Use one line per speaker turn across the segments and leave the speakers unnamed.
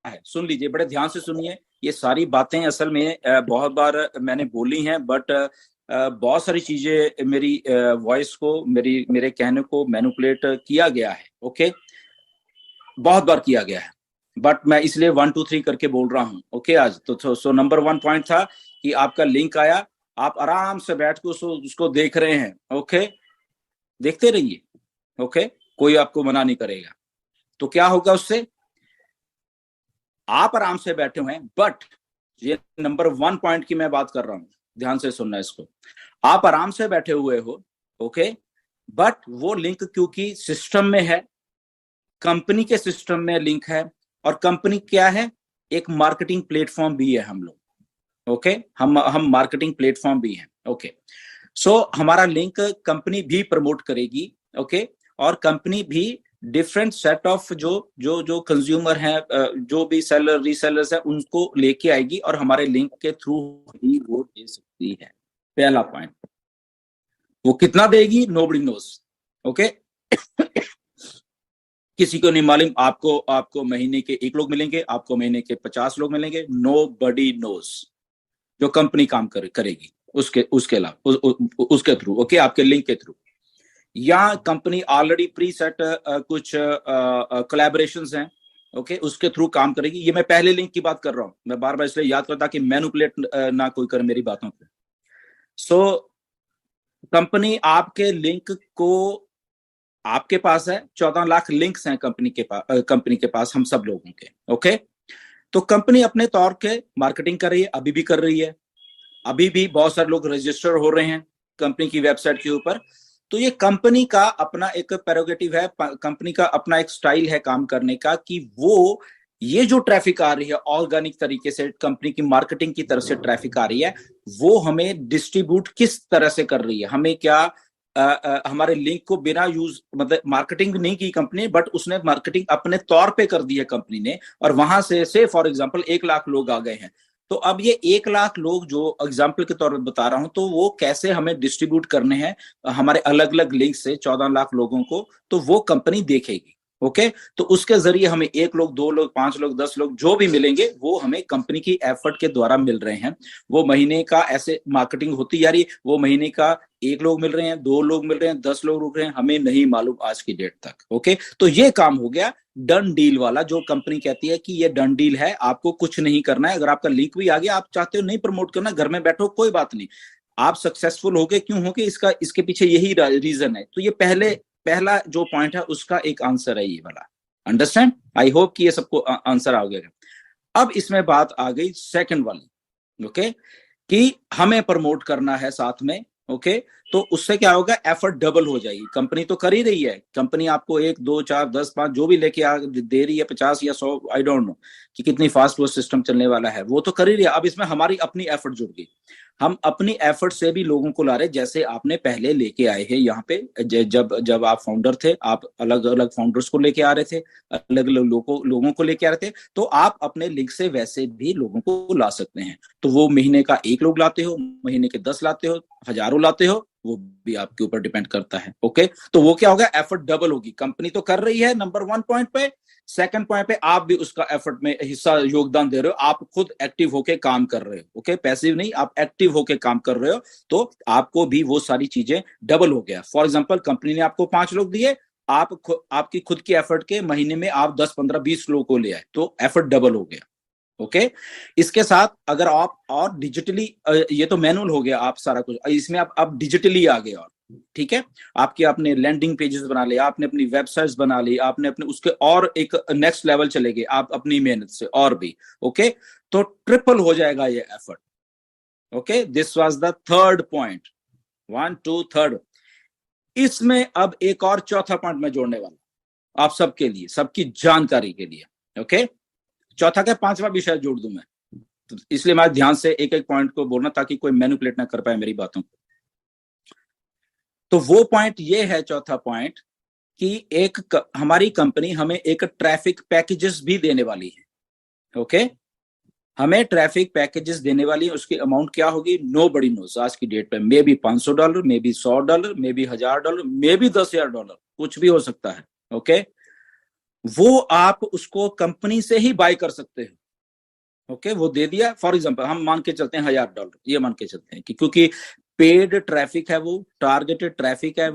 है, सुन लीजिए, बड़े ध्यान से सुनिए। ये सारी बातें असल में बहुत बार मैंने बोली हैं, बट बहुत सारी चीजें मेरी वॉइस को, मेरे कहने को मैनिपुलेट किया गया है। ओके, बहुत बार किया गया है, बट मैं इसलिए 1 2 3 करके बोल रहा हूं। ओके, आज तो सो नंबर 1 पॉइंट था कि आपका लिंक आया, आप आराम से बैठ के उसको देख रहे हैं। ओके, देखते रहिए। ओके, कोई आपको मना नहीं करेगा। तो क्या होगा उससे, आप आराम से बैठे हुए हैं, बट ये नंबर 1 पॉइंट की मैं बात कर रहा हूं, ध्यान से सुनना इसको। आप आराम से बैठे हुए हो, ओके, बट वो लिंक क्योंकि सिस्टम में है, कंपनी के सिस्टम में लिंक है, और कंपनी क्या है, एक मार्केटिंग प्लेटफॉर्म भी है हम लोग। ओके, हम मार्केटिंग प्लेटफॉर्म भी हैं। ओके, सो हमारा लिंक कंपनी भी प्रमोट करेगी। ओके, और कंपनी भी डिफरेंट सेट ऑफ जो जो जो कंज्यूमर हैं, जो भी सेलर रीसेलर्स हैं, उनको लेके आएगी, और हमारे लिंक के थ्रू ही वो दे सकती है। पहला पॉइंट, वो कितना देगी, नोबडी नोस। ओके, किसी को नहीं मालूम। आपको महीने के 1 लोग मिलेंगे, आपको महीने के 50 लोग मिलेंगे, नो बडी नोस। जो कंपनी काम करेगी उसके अलावा उसके थ्रू, ओके, आपके लिंक के थ्रू, या कंपनी ऑलरेडी प्री सेट कुछ कोलैबोरेशंस हैं, ओके, उसके थ्रू काम करेगी। ये मैं पहले लिंक की बात कर रहा हूं, मैं बार बार इसलिए याद करता कि मैनिपुलेट ना कोई करे मेरी बातों को। सो कंपनी आपके लिंक को, आपके पास है 14 लाख लिंक्स हैं कंपनी के पास, हम सब लोगों के। ओके, तो कंपनी अपने तौर के मार्केटिंग कर रही है, अभी भी कर रही है, अभी भी बहुत सारे लोग रजिस्टर हो रहे हैं कंपनी की वेबसाइट के ऊपर। तो ये कंपनी का अपना एक प्रेरोगेटिव है, कंपनी का अपना एक स्टाइल है काम करने का, कि वो ये जो ट्रैफिक आ रही है ऑर्गेनिक तरीके से, कंपनी की मार्केटिंग की तरफ से ट्रैफिक आ रही है, वो हमें डिस्ट्रीब्यूट किस तरह से कर रही है। हमें क्या हमारे लिंक को बिना यूज, मतलब मार्केटिंग नहीं की कंपनी, बट उसने मार्केटिंग अपने तौर पे कर दी है कंपनी ने, और वहां से फॉर एग्जांपल 1 लाख लोग आ गए हैं। तो अब ये 1 लाख लोग जो एग्जाम्पल के तौर पर बता रहा हूं, तो वो कैसे हमें डिस्ट्रीब्यूट करने हैं हमारे अलग अलग लिंक से 14 लाख लोगों को, तो वो कंपनी देखेगी। ओके, तो उसके जरिए हमें 1 लोग, 2 लोग, 5 लोग, 10 लोग जो भी मिलेंगे, वो हमें कंपनी की एफर्ट के द्वारा मिल रहे हैं। वो महीने का ऐसे मार्केटिंग होती जा रही, वो महीने का 1 लोग मिल रहे हैं, 2 लोग मिल रहे हैं, 10 लोग रुक रहे हैं, हमें नहीं मालूम आज की डेट तक। ओके, तो ये काम हो गया डन डील वाला, जो कंपनी कहती है कि ये डन डील है, आपको कुछ नहीं करना है। अगर आपका लिंक भी आ गया, आप चाहते हो नहीं प्रमोट करना, घर में बैठो, कोई बात नहीं, आप सक्सेसफुल हो गए, क्यों हो गए, इसके पीछे यही रीजन है। तो ये पहला जो पॉइंट है उसका एक आंसर है ये वाला। अंडरस्टैंड, आई होप कि ये सबको आंसर आ गया। अब इसमें बात आ गई सेकंड वाली, ओके, कि हमें प्रमोट करना है साथ में। ओके, तो उससे क्या होगा, एफर्ट डबल हो जाएगी। कंपनी तो कर ही रही है, कंपनी आपको 1 2 4 10 5 जो भी लेके आ दे रही है, 50 या 100, आई डोंट नो कि कितनी फास्ट वो सिस्टम चलने वाला है, वो तो कर ही रही है। अब इसमें हमारी अपनी एफर्ट जुड़ गई, हम अपनी एफर्ट से भी लोगों को ला रहे, जैसे आपने पहले लेके आए हैं यहाँ पे, जब आप फाउंडर थे, आप अलग अलग फाउंडर्स को लेके आ रहे थे, अलग अलग लोगों को लेके आ रहे थे, तो आप अपने लिंक से वैसे भी लोगों को ला सकते हैं। तो वो महीने का 1 लोग लाते हो, महीने के 10 लाते हो, हजारों लाते हो, वो भी आपके ऊपर डिपेंड करता है। ओके, तो वो क्या होगा, एफर्ट डबल होगी। कंपनी तो कर रही है नंबर 1 पॉइंट पे, सेकंड पॉइंट पे आप भी उसका एफर्ट में हिस्सा, योगदान दे रहे हो, आप खुद एक्टिव होके काम कर रहे हो। ओके, पैसिव नहीं, आप एक्टिव होके काम कर रहे हो, तो आपको भी वो सारी चीजें डबल हो गया। फॉर एग्जांपल, कंपनी ने आपको 5 लोग दिए, आपकी खुद की एफर्ट के महीने में आप 10 15 20 लोगों को ले आए, तो एफर्ट डबल हो गया। ओके, इसके साथ अगर आप और डिजिटली, ये तो मैनुअल हो गया आप सारा कुछ, इसमें आप डिजिटली आ गए, और ठीक है, आपने लैंडिंग पेजेस बना लिया, आपने अपनी वेबसाइट्स बना ली, आपने अपने उसके और एक नेक्स्ट लेवल चले गए आप अपनी मेहनत से, और भी। ओके, तो ट्रिपल हो जाएगा ये effort. Okay, this was the third point, 1 2 3। इसमें अब एक और चौथा पॉइंट मैं जोड़ने वाला आप सबके लिए, सबकी जानकारी के लिए। ओके, चौथा क्या, पांचवा भी शायद जोड़ दूं मैं, तो इसलिए मैं ध्यान से एक एक पॉइंट को बोलना, ताकि कोई मैनिपुलेट ना कर पाए मेरी बातों को। तो वो पॉइंट ये है, चौथा पॉइंट, कि हमारी कंपनी हमें एक ट्रैफिक पैकेजेस भी देने वाली है। ओके, हमें ट्रैफिक पैकेजेस देने वाली है, उसकी अमाउंट क्या होगी, नो बडी नोस आज की डेट पे। May be $500, may be $100, may be $1000, may be $10,000, कुछ भी हो सकता है। ओके, वो आप उसको कंपनी से ही बाय कर सकते हो। ओके, वो दे दिया, फॉर एग्जांपल हम मान के चलते हैं $1000, ये मान के चलते हैं कि क्योंकि पेड ट्रैफिक है, वो टारगेटेड ट्रैफिक है,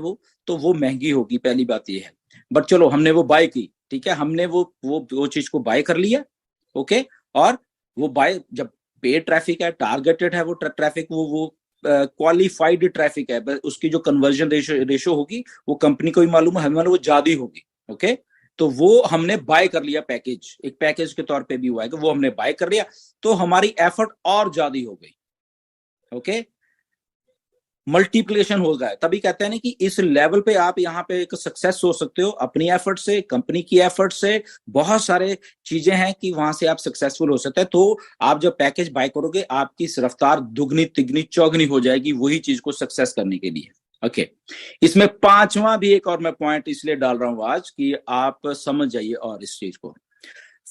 तो वो महंगी होगी, पहली बात ये है। बट चलो हमने वो बाय की, ठीक है, हमने वो चीज को बाय कर लिया। ओके, और वो बाय, जब पेड ट्रैफिक है, टारगेटेड है वो ट्रैफिक, वो क्वालिफाइड ट्रैफिक है, उसकी जो कन्वर्जन रेशो होगी वो कंपनी को भी मालूम है, हमें मालूम वो ज्यादा होगी। ओके, तो वो हमने बाय कर लिया, पैकेज, एक पैकेज के तौर पे भी हुआ है कि वो हमने बाय कर लिया, तो हमारी एफर्ट और ज्यादा हो गई। ओके, मल्टीप्लिकेशन हो गया, तभी कहते हैं ना कि इस लेवल पे आप यहाँ पे एक सक्सेस हो सकते हो अपनी एफर्ट से, कंपनी की एफर्ट से, बहुत सारे चीजें हैं कि वहां से आप सक्सेसफुल हो सकते हैं। तो आप जब पैकेज बाय करोगे, आपकी रफ्तार दुगनी तिगनी चौगनी हो जाएगी वही चीज को सक्सेस करने के लिए। ओके, इसमें पांचवा भी एक और मैं पॉइंट इसलिए डाल रहा हूं आज कि आप समझ जाइए और इस चीज को।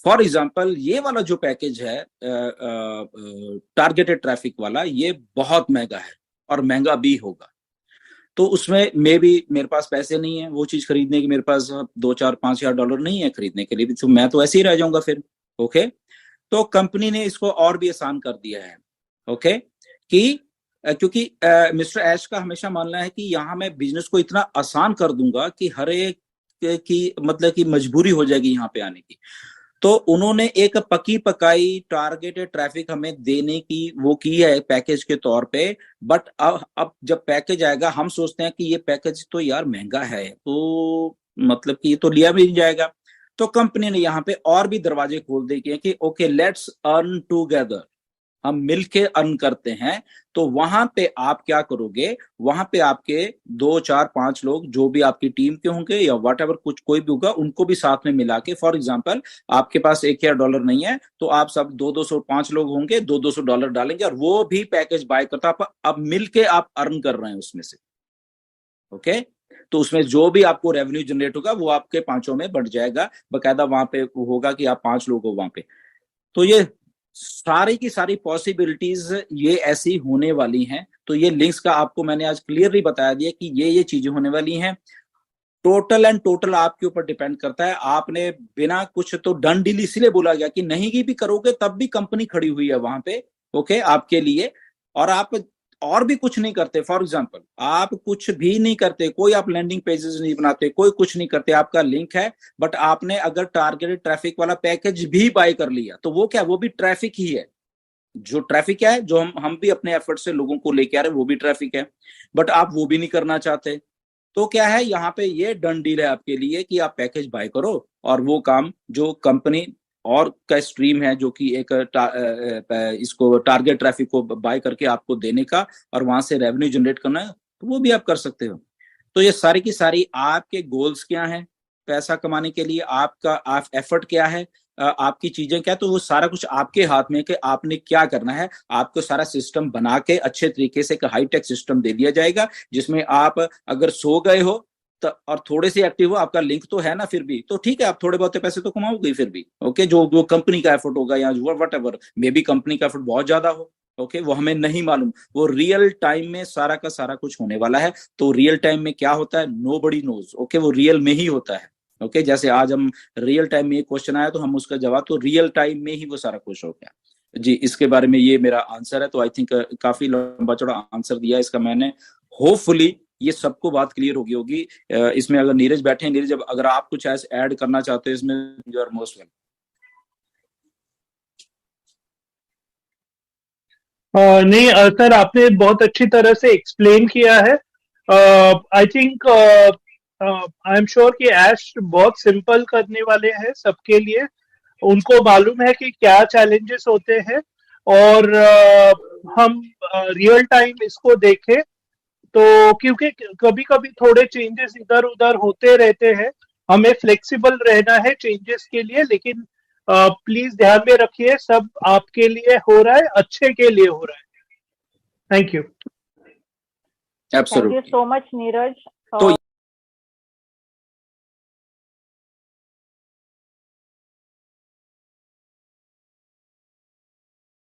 फॉर एग्जाम्पल, ये वाला जो पैकेज है टारगेटेड ट्रैफिक वाला, ये बहुत महंगा है और महंगा भी होगा। तो उसमें मेरे पास पैसे नहीं है वो चीज खरीदने की, मेरे पास $2 4 5 हजार नहीं है खरीदने के लिए भी, तो मैं तो ऐसे ही रह जाऊंगा फिर। ओके, तो कंपनी ने इसको और भी आसान कर दिया है। ओके, कि क्योंकि मिस्टर ऐश का हमेशा मानना है कि यहाँ मैं बिजनेस को इतना आसान कर दूंगा कि हर एक की मतलब की मजबूरी हो जाएगी यहाँ पे आने की। तो उन्होंने एक पकी पकाई टारगेटेड ट्रैफिक हमें देने की वो की है पैकेज के तौर पे। बट अब जब पैकेज आएगा, हम सोचते हैं कि ये पैकेज तो यार महंगा है, तो मतलब कि ये तो लिया भी नहीं जाएगा। तो कंपनी ने यहाँ पे और भी दरवाजे खोल दिए कि ओके, लेट्स अर्न टूगेदर, हम मिलके अर्न करते हैं। तो वहां पे आप क्या करोगे, वहां पे आपके 2 4 5 लोग जो भी आपकी टीम के होंगे या वट एवर, कुछ कोई भी होगा, उनको भी साथ में मिला के, फॉर एग्जाम्पल आपके पास $1000 नहीं है, तो आप सब 200 200 5 लोग होंगे, $200 डालेंगे और वो भी पैकेज बाय करता, अब मिलके आप अर्न कर रहे हैं उसमें से। ओके, तो उसमें जो भी आपको रेवेन्यू जनरेट होगा वो आपके पांचों में बढ़ जाएगा, बकायदा वहां पे होगा कि आप 5 लोग हो वहां पे। तो ये सारी की सारी पॉसिबिलिटीज ये ऐसी होने वाली हैं। तो ये लिंक्स का आपको मैंने आज क्लियरली बता दिया कि ये चीजें होने वाली हैं। टोटल एंड टोटल आपके ऊपर डिपेंड करता है। आपने बिना कुछ, तो डन डील इसलिए बोला गया कि नहीं की भी करोगे तब भी कंपनी खड़ी हुई है वहां पे, ओके, आपके लिए। और आप और भी कुछ नहीं करते, फॉर एग्जांपल आप कुछ भी नहीं करते, कोई आप लैंडिंग पेजेस नहीं बनाते, कोई कुछ नहीं करते, आपका लिंक है, बट आपने अगर टारगेटेड ट्रैफिक वाला पैकेज भी बाय कर लिया, तो वो क्या, वो भी ट्रैफिक ही है। जो ट्रैफिक क्या है, जो हम भी अपने एफर्ट से लोगों को लेके आ रहे हैं, वो भी ट्रैफिक है। बट आप वो भी नहीं करना चाहते, तो क्या है, यहाँ पे ये डन डील है आपके लिए कि आप पैकेज बाय करो और वो काम जो कंपनी और का स्ट्रीम है, जो कि एक इसको टारगेट ट्रैफिक को बाय करके आपको देने का और वहां से रेवेन्यू जनरेट करना है, तो वो भी आप कर सकते हो। तो ये सारी की सारी आपके गोल्स क्या हैं पैसा कमाने के लिए, आपका आप एफर्ट क्या है, आपकी चीजें क्या, तो वो सारा कुछ आपके हाथ में कि आपने क्या करना है। आपको सारा सिस्टम बना के अच्छे तरीके से एक हाईटेक सिस्टम दे दिया जाएगा, जिसमें आप अगर सो गए हो और थोड़े से एक्टिव हो, आपका लिंक तो है ना फिर भी, तो ठीक है, आप थोड़े बहुत पैसे तो कमाओगे फिर भी। ओके, जो कंपनी का एफर्ट होगा या what ever, may be company का एफर्ट बहुत ज्यादा हो, ओके, वो हमें नहीं मालूम। वो रियल टाइम में सारा का सारा कुछ होने वाला है। तो रियल टाइम में क्या होता है, नोबडी नोज, ओके, वो रियल में ही होता है। ओके, जैसे आज हम रियल टाइम में ये क्वेश्चन आया तो हम उसका जवाब तो रियल टाइम में ही वो सारा कुछ हो गया। जी, इसके बारे में ये मेरा आंसर है। तो आई थिंक काफी लंबा चौड़ा आंसर दिया इसका मैंने। होपफुली ये सबको बात क्लियर होगी। इसमें अगर नीरज बैठे हैं, नीरज अगर आप कुछ ऐसे ऐड करना चाहते हैं इसमें, यू आर मोस्ट वेलकम।
नहीं सर, आपने बहुत अच्छी तरह से एक्सप्लेन किया है। I think I am sure कि ऐश बहुत सिंपल करने वाले हैं सबके लिए। उनको मालूम है कि क्या चैलेंजेस होते हैं, और हम रियल टाइम इसको देखें तो, क्योंकि कभी कभी थोड़े चेंजेस इधर उधर होते रहते हैं, हमें फ्लेक्सिबल रहना है चेंजेस के लिए। लेकिन प्लीज ध्यान में रखिए, सब आपके लिए हो रहा है, अच्छे के लिए हो रहा है। Thank you.
Thank you so much, Neeraj.
तो